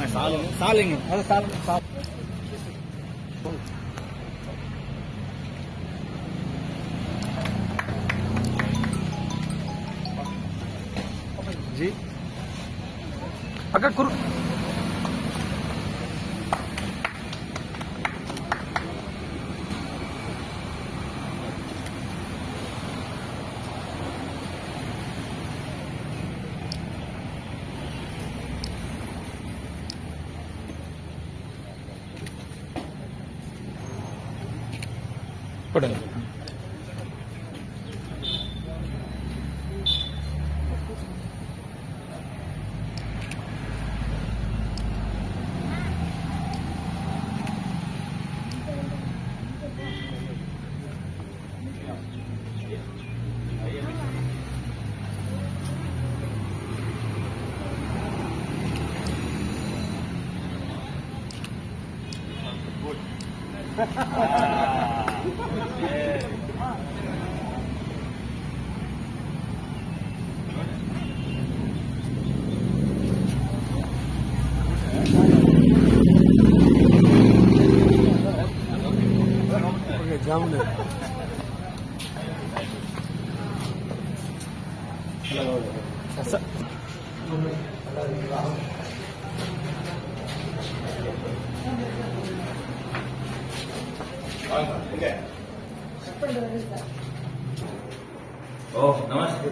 सालेंगे अरे साल जी अगर कुर पड़ेगा जाऊंगे ऐसा Oh, namaste.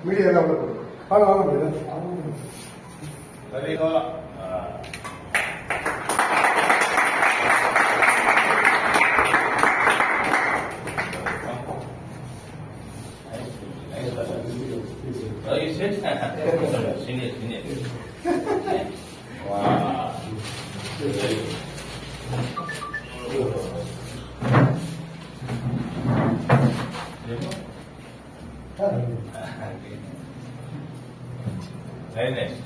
மீடியா எல்லாம் வாங்க வாங்க முடியாது Sini. Wah. Very nice.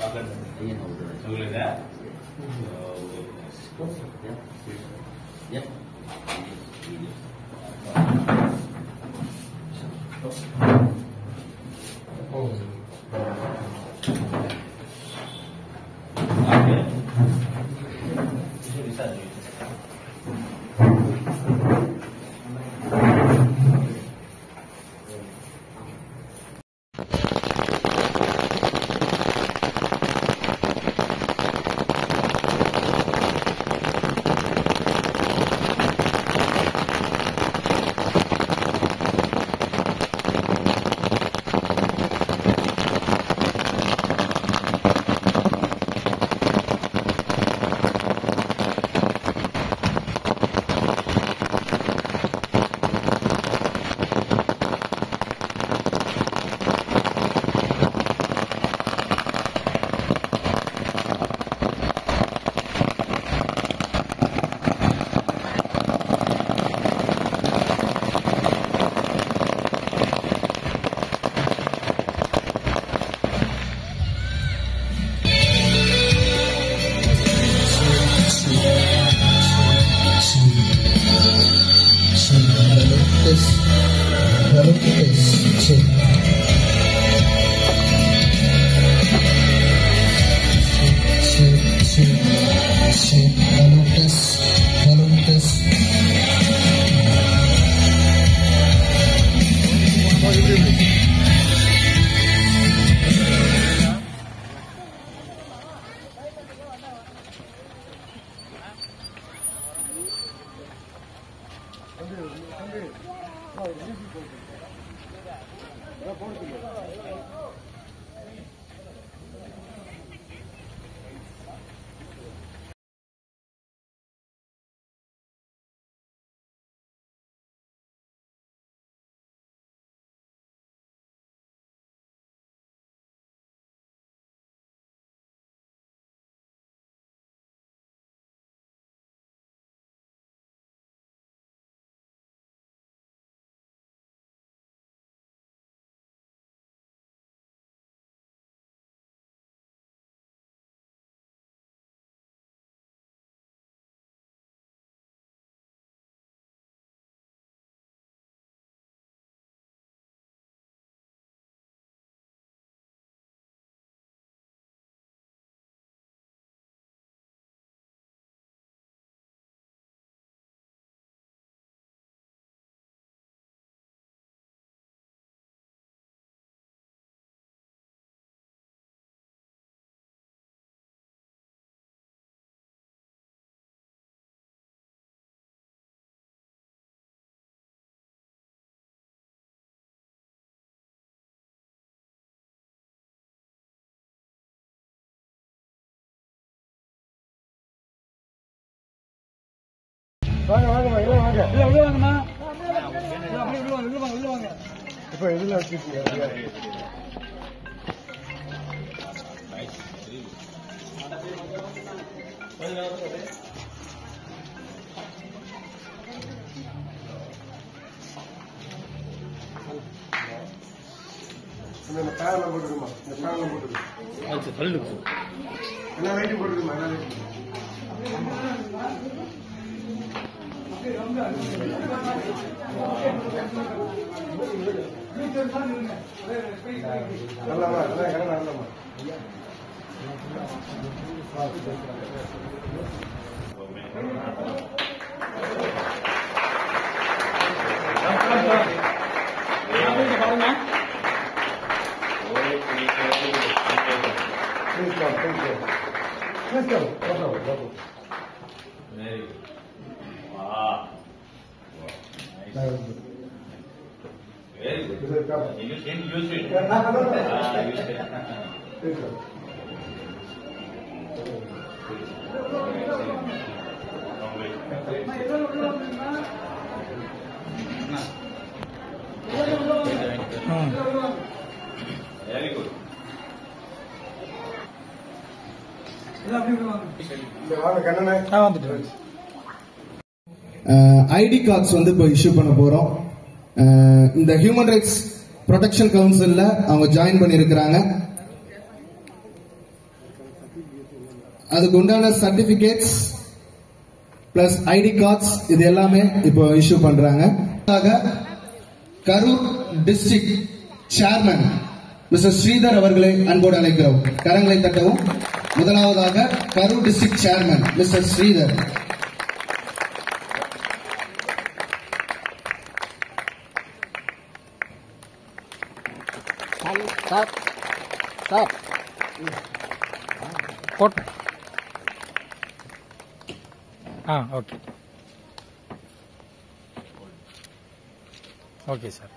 Akan boleh dah. Ya. வாங்க வாங்கம்மா எல்லாம் வாங்க இல்ல உள்ள வாங்கம்மா. இல்ல, அப்படியே உள்ள வாங்க, உள்ள வாங்க, உள்ள வாங்க. இப்போ எதுல வச்சுருக்கீங்க இந்த பேனெல்லாம் போட்டுருமா இந்த பேனெல்லாம் போட்டுருக்கு ஆச்சு, தள்ளு. எல்லா லைட்டும் போட்டுருமா எல்லா லைட்டும் நல்லாமா அதான் இடம் நல்லாமா பாருங்க. Please come, please come. Please come. Go. Very good. Wow. Nice. Very good. Is it come? You should use it. Yeah, no. Use it. Please come. Very good. இந்த வாங்க கண்ணனே வந்துட்டு. ஐடி கார்ட்ஸ் வந்து இப்போ இஷ்யூ பண்ண போறோம். இந்த human rights protection கவுன்சில்ல அவங்க ஜாயின் பண்ணியிருக்கிறாங்க. அதுக்கு உண்டான சர்டிபிகேட்ஸ் பிளஸ் ஐடி கார்ட்ஸ் இது எல்லாமே இப்போ இஷ்யூ பண்றாங்க. Karur district chairman mister Sridhar அவர்களை அன்போடு அழைக்கிறோம். கரங்களை தட்டவும். முதலாவதாக Karur district chairman mister Sridhar. Sir போட்டு. Okay okay sir.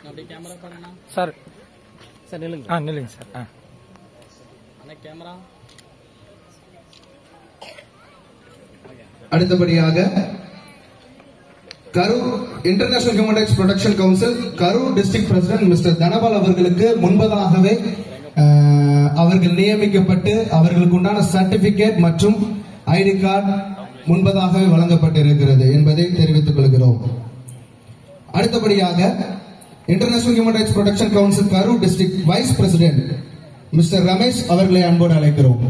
அப்படியே கேமரா பாருங்க சார் சார் நில்லுங்க நில்லுங்க சார். அண்ணா கேமரா அடுத்தபடியாக Karur international human rights protection council Karur district president mister Dhanapal அவர்களுக்கு முன்பதாகவே அவர்கள் நியமிக்கப்பட்டு அவர்களுக்கு உண்டான சர்டிபிகேட் மற்றும் ஐடி கார்டு முன்பதாகவே வழங்கப்பட்டிருக்கிறது என்பதை தெரிவித்துக் கொள்கிறோம். அடுத்தபடியாக international human rights protection council Karur district vice president mister Ramesh அவர்களை அன்போடு அழைக்கிறோம்.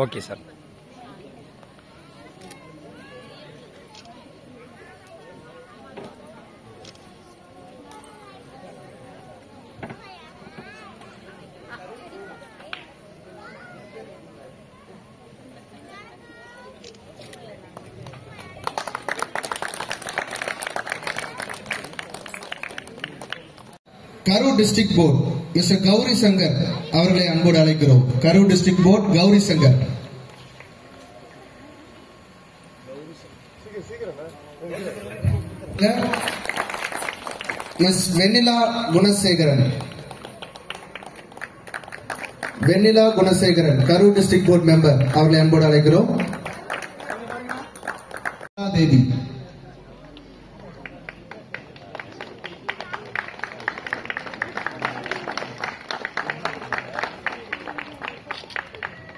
Okay sir. Karur district board mister Gowri Shankar அவர்களை அன்போடு அழைக்கிறோம். Karur district board Gowri Shankar. Miss Vennila Gunasekaran Karur district board member அவர்களை அன்போடு அழைக்கிறோம். தேவி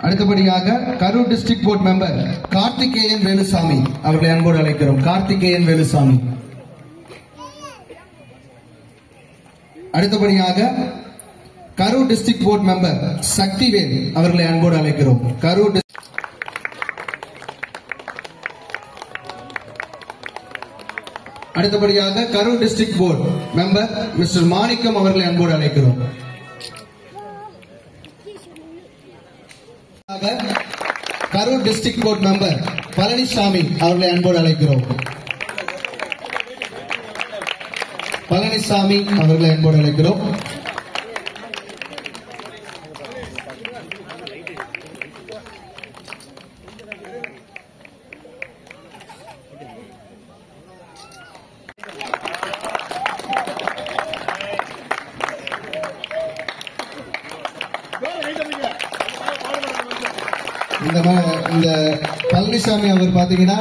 அடுத்தபடியாக Karur district board member Karthikeyan Velusamy அவர்களை அன்போடு அழைக்கிறோம். கார்த்திகேயன் வேலுசாமி. அடுத்தபடியாக Karur district board member Sakthivel அவர்களை அன்போடு அழைக்கிறோம். கரூர் அடுத்தபடியாக Karur district board member mister மாணிக்கம் அவர்களை அன்போடு அழைக்கிறோம். Karur district board member Palaniswami அவர்களை அன்போடு அழைக்கிறோம். பழனிசாமி அவர்களை அன்போடு அழைக்கிறோம். இந்த பழனிசாமி அவர் பாத்தீங்கன்னா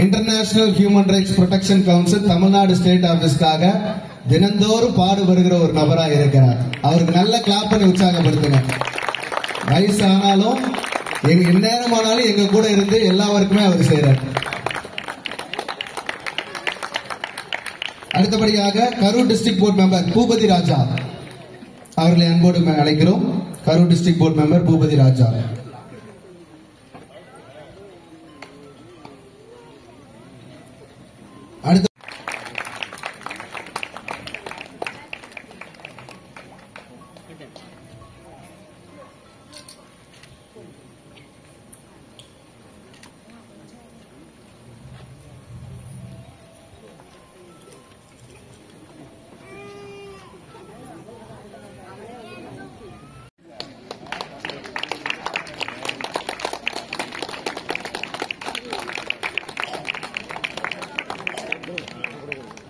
international human rights protection council Tamil Nadu state ஆபீஸ்க்காக தினந்தோறும் பாடுபடுகிற ஒரு நபராக இருக்கிறார். அவருக்கு நல்ல கிளாப் பண்ணி உற்சாகப்படுத்துங்க. வயசு ஆனாலும் எந்நேரமானாலும் எங்க கூட இருந்து எல்லாருக்குமே அவர் செய்யறார். அடுத்தபடியாக Karur district board member Bhupathi Raja அவர்களை அன்போடு அழைக்கிறோம். Karur district board member Bhupathi Raja.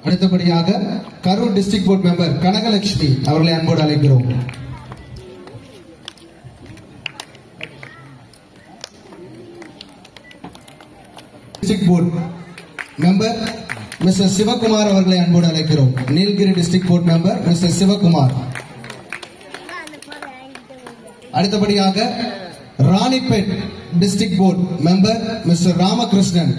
அடுத்தபடியாக Karur district board member Kanagalakshmi அவர்களை அன்போடு அழைக்கிறோம். District board member mister Sivakumar அவர்களை அன்போடு அழைக்கிறோம். Nilgiri district board member mister Sivakumar. அடுத்தபடியாக Ranipet district board member mister Ramakrishnan.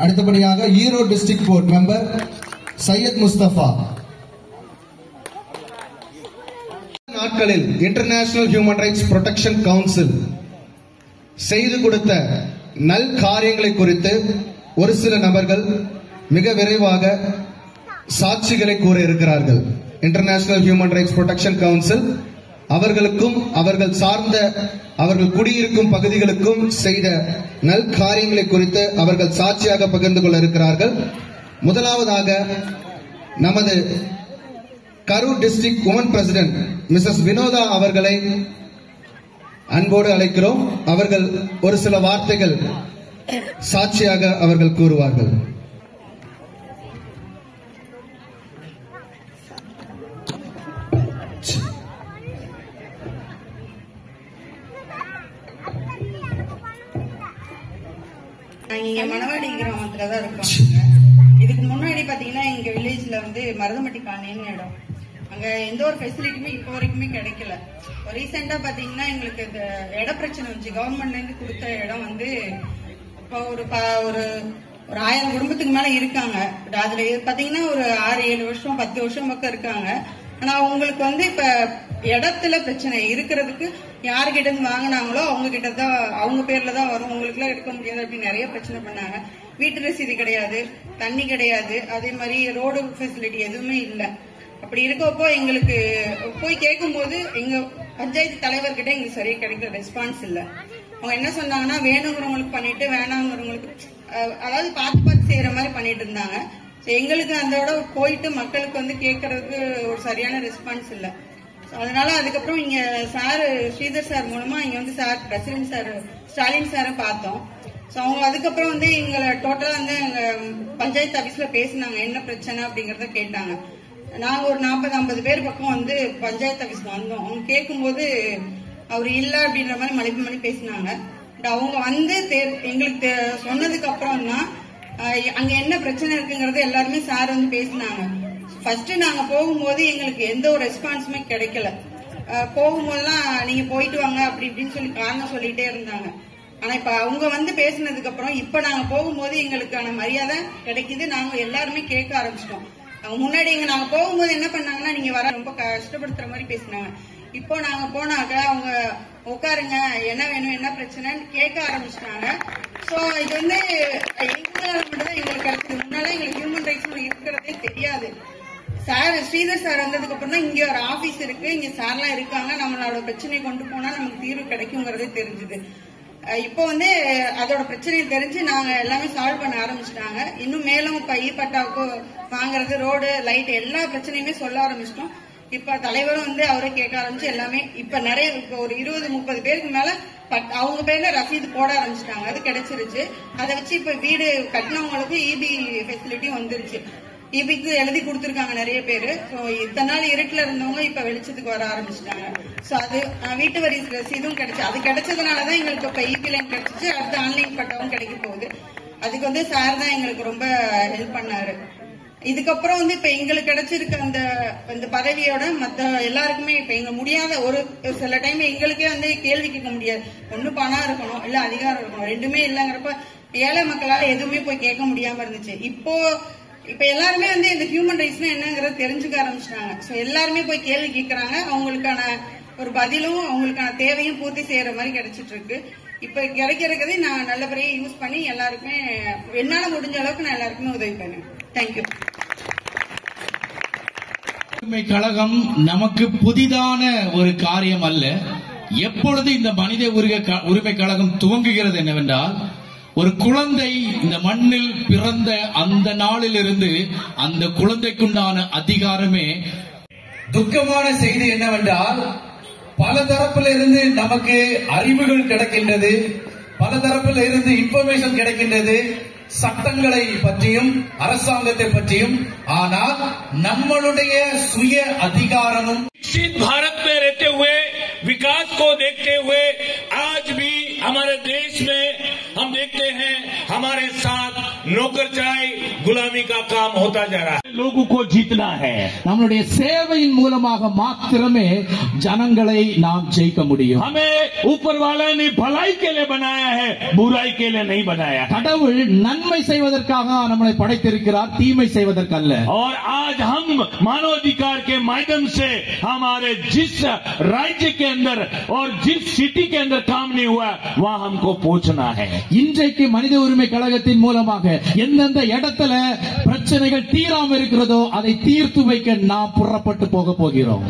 அடுத்தபடியாக Erode district board member Syed Mustafa. நாட்களில் international human rights protection council செய்து கொடுத்த நல் காரியங்களை குறித்து ஒரு சில நபர்கள் மிக விரைவாக சாட்சிகளை கூற இருக்கிறார்கள். International human rights protection council அவர்களுக்கும் அவர்கள் சார்ந்த அவர்கள் குடியிருக்கும் பகுதிகளுக்கும் செய்த நல் காரியங்களை குறித்து அவர்கள் சாட்சியாக பகிர்ந்து கொள்ள இருக்கிறார்கள். முதலாவதாக நமது Karur district woman president Mrs Vinotha அவர்களை அன்போடு அழைக்கிறோம். அவர்கள் ஒரு சில வார்த்தைகள் சாட்சியாக அவர்கள் கூறுவார்கள். இங்க மணவாடி கிராமத்துலதான் இருக்கோம். இதுக்கு முன்னாடி பாத்தீங்கன்னா எங்க வில்லேஜ்ல வந்து மருதமட்டி காணின்னு இடம், அங்க எந்த ஒரு ஃபெசிலிட்டியுமே இப்ப வரைக்குமே கிடைக்கல. ரீசெண்டா பாத்தீங்கன்னா எங்களுக்கு இந்த இட பிரச்சனை வந்துச்சு. கவர்மெண்ட்ல இருந்து கொடுத்த இடம் வந்து இப்போ ஒரு 1000 குடும்பத்துக்கு மேல இருக்காங்க. அதுல பாத்தீங்கன்னா ஒரு 6-7 வருஷம் 10 வருஷம் பக்கம் இருக்காங்க. ஆனா அவங்களுக்கு வந்து இப்ப இடத்துல பிரச்சனை இருக்கிறதுக்கு யாருகிட்ட இருந்து வாங்கினாங்களோ அவங்க கிட்ட தான், அவங்க பேர்ல தான் வரும், உங்களுக்கு எல்லாம் எடுக்க முடியாது அப்படின்னு நிறைய பிரச்சனை பண்ணாங்க. வீட்டு ரசீது கிடையாது, தண்ணி கிடையாது, அதே மாதிரி ரோடு ஃபெசிலிட்டி எதுவுமே இல்லை. அப்படி இருக்கப்போ எங்களுக்கு போய் கேட்கும் போது எங்க பஞ்சாயத்து தலைவர்கிட்ட எங்களுக்கு சரியா கிடைக்கிற ரெஸ்பான்ஸ் இல்ல. அவங்க என்ன சொன்னாங்கன்னா வேணுங்கிறவங்களுக்கு பண்ணிட்டு வேணாங்கிறவங்களுக்கு அதாவது பார்த்து செய்யற மாதிரி பண்ணிட்டு இருந்தாங்க. எங்களுக்கு அதோட போயிட்டு மக்களுக்கு வந்து கேட்கறதுக்கு ஒரு சரியான ரெஸ்பான்ஸ் இல்ல. அதனால அதுக்கப்புறம் இங்க சார் ஸ்ரீதர் சார் மூலமா இங்க வந்து சார் பிரசிடென்ட் சார் ஸ்டாலின் சாரை பார்த்தோம். அவங்க அதுக்கப்புறம் வந்து எங்களை டோட்டலா வந்து எங்க பஞ்சாயத்து ஆபீஸ்ல பேசினாங்க, என்ன பிரச்சனை அப்படிங்கறத கேட்டாங்க. நாங்க ஒரு 40-50 பேர் பக்கம் வந்து பஞ்சாயத்து ஆபீஸ்க்கு வந்தோம். அவங்க கேட்கும்போது அவர் இல்ல அப்படின்ற மாதிரி மலிப்பு மணி பேசினாங்க. அவங்க வந்து எங்களுக்கு சொன்னதுக்கு அப்புறம் தான் அங்க என்ன பிரச்சனை இருக்குங்கறது எல்லாருமே சார் வந்து பேசினாங்க. ஃபர்ஸ்ட் நாங்க போகும்போது எங்களுக்கு எந்த ஒரு ரெஸ்பான்ஸுமே கிடைக்கல. போகும்போதெல்லாம் நீங்க போயிட்டு வாங்க அப்படி இப்படின்னு சொல்லி காரணம் சொல்லிட்டே இருந்தாங்க. ஆனா இப்ப அவங்க வந்து பேசினதுக்கு அப்புறம் இப்ப நாங்க போகும்போது எங்களுக்கான மரியாதை கிடைக்குது. நாங்க எல்லாருமே கேட்க ஆரம்பிச்சிட்டோம். முன்னாடி நாங்க போகும்போது என்ன பண்ணாங்கன்னா நீங்க வர ரொம்ப கஷ்டப்படுத்துற மாதிரி பேசினாங்க. இப்போ நாங்க போனாக்க அவங்க உட்காருங்க, என்ன வேணும் என்ன பிரச்சனைன்னு கேட்க ஆரம்பிச்சிட்டாங்க. சோ இது வந்து எங்களால மட்டும்தான் எங்களுக்கு கிடைச்சது. முன்னால எங்களுக்கு ஹியூமன் ரைட்ஸ் இருக்கிறதே தெரியாது. சார் ஸ்ரீதர் சார் வந்ததுக்கு அப்புறம் தான் இங்க ஒரு ஆபீஸ் இருக்கு, இங்க சார்லாம் இருக்காங்க, நம்மளோட பிரச்சனையை கொண்டு போனா நமக்கு தீர்வு கிடைக்குங்கிறதே தெரிஞ்சுது. இப்போ வந்து அதோட பிரச்சனையை தெரிஞ்சு நாங்க எல்லாமே சால்வ் பண்ண ஆரம்பிச்சிட்டாங்க. இன்னும் மேலும் இப்ப பட்டாவுக்கு வாங்குறது, ரோடு, லைட் எல்லா பிரச்சனையுமே சொல்ல ஆரம்பிச்சிட்டோம். இப்ப தலைவரும் வந்து அவரை கேட்க ஆரம்பிச்சு எல்லாமே இப்ப நிறைய இப்ப ஒரு 20-30 பேருக்கு மேல அவங்க பேர்ல ரசீது போட ஆரம்பிச்சிட்டாங்க. அது கிடைச்சிருச்சு. அதை வச்சு இப்ப வீடு கட்டினவங்களுக்கு இபி ஃபெசிலிட்டி வந்துருச்சு. இபிக்கு எழுதி கொடுத்திருக்காங்க நிறைய பேரு. இத்தனை நாள் இருட்டுல இருந்தவங்க இப்ப வெளிச்சத்துக்கு வர ஆரம்பிச்சிட்டாங்க. சோ அது வீட்டு வரி ரசீதும் கிடைச்சு. அது கிடைச்சதுனாலதான் எங்களுக்கு இப்ப இபி லைன் கிடைச்சிச்சு. அடுத்து ஆன்லைன் பட்டாவும் கிடைக்க போகுது. அதுக்கு வந்து சார் தான் எங்களுக்கு ரொம்ப ஹெல்ப் பண்ணாரு. இதுக்கப்புறம் வந்து இப்ப எங்களுக்கு கிடைச்சிருக்க அந்த பதவியோட மத்த எல்லாருக்குமே இப்ப எங்க முடியாத ஒரு சில டைம் எங்களுக்கே வந்து கேள்வி கேட்க முடியாது. ஒண்ணு பணம் இருக்கணும், இல்ல அதிகாரம் இருக்கணும். ரெண்டுமே இல்லங்கிறப்ப ஏழை மக்களால எதுவுமே போய் கேட்க முடியாம இருந்துச்சு. இப்ப எல்லாருமே வந்து இந்த ஹியூமன் ரைட்ஸ்னா என்னங்கறத தெரிஞ்சுக்க ஆரம்பிச்சிட்டாங்க. சோ எல்லாருமே போய் கேள்வி கேட்கறாங்க. அவங்களுக்கான ஒரு பதிலும் அவங்களுக்கான தேவையும் பூர்த்தி செய்யற மாதிரி கிடைச்சிட்டு இருக்கு. இப்ப கிடைக்கிறதை நான் நல்லபடியா யூஸ் பண்ணி எல்லாருக்குமே என்னால முடிஞ்ச அளவுக்கு நான் எல்லாருக்குமே உதவி பண்ணேன். தேங்க்யூ. உரிமை கழகம் நமக்கு புதிதான ஒரு காரியம் அல்ல. எப்பொழுது இந்த மனித உரிமை கழகம் துவங்குகிறது என்னவென்றால், ஒரு குழந்தை இந்த மண்ணில் பிறந்த அந்த நாளிலிருந்து அந்த குழந்தைக்குண்டான அதிகாரமே. துக்கமான செய்தி என்னவென்றால், பல தரப்பில் இருந்து நமக்கு அறிவுகள் கிடைக்கின்றது, பல தரப்பில் இருந்து இன்ஃபர்மேஷன் கிடைக்கின்றது, சட்டங்களை பற்றியும் அரசாங்கத்தை பற்றியும். ஆனால் நம்மளுடைய சுய அதிகாரமும் भारत में रहते हुए विकास को देखते हुए आज भी हमारे देश में हम देखते हैं हमारे साथ नौकरशाही गुलामी का काम होता जा रहा है. लोगों को जीतना है. நம்மளுடைய சேவையின் மூலமாக மாத்திரமே ஜனங்களை நாம் ஜெயிக்க முடியும். हमें ऊपर वाले ने भलाई के लिए बनाया है, बुराई के लिए नहीं बनाया. கடவுள் நன்மை செய்வதற்காக நம்மளை படைத்திருக்கிறார், தீமை செய்வதற்கு அல்ல. और आज हम मानवाधिकार के माध्यम से हमारे जिस राज्य के अंदर और जिस सिटी के अंदर काम नहीं हुआ वहां हमको पहुंचना है. இன்றைக்கு மனித உரிமை கழகத்தின் மூலமாக எந்தெந்த இடத்துல பிரச்சனைகள் தீராம இருக்கிறதோ அதை தீர்த்து வைக்க நாம் புறப்பட்டு போக போகிறோம்.